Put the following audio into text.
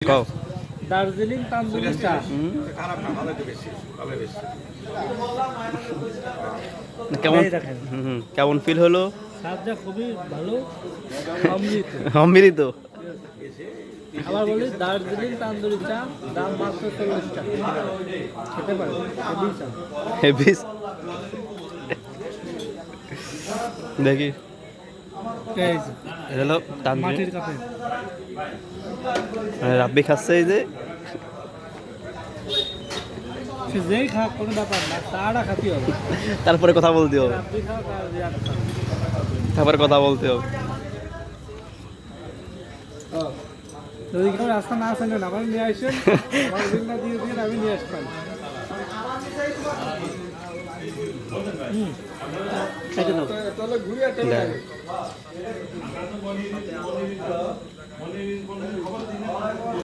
কও দার্জিলিং তান্দুরি চা কেমন এই দেখেন। কেমন ফিল হলো? স্বাদটা খুবই ভালো, অমৃত। অমৃত। আবার বলি দার্জিলিং তান্দুরি চা, দাম মাত্র 40 টাকা। খেতে পারেন, হেভি চা। হেভি। দেখি এই যে, এটা হলো তান্দুরি। মাটির কাপে রাব্বি খাচ্ছে এই যে। সে যেই খাক কোনো ব্যাপার না, চাটা খাতে হবে। তারপরে কথা বলতে হবে, রাত্রি খাক আর রিয়াদ খাক। তারপরে কথা বলতে হবে। যদি কেউ রাস্তা না আসেন না, আমার নিয়ে আসেন, আমার বিল না দিয়ে দিয়ে আমি নিয়ে আসতাম। খেতে দাও। দেখ।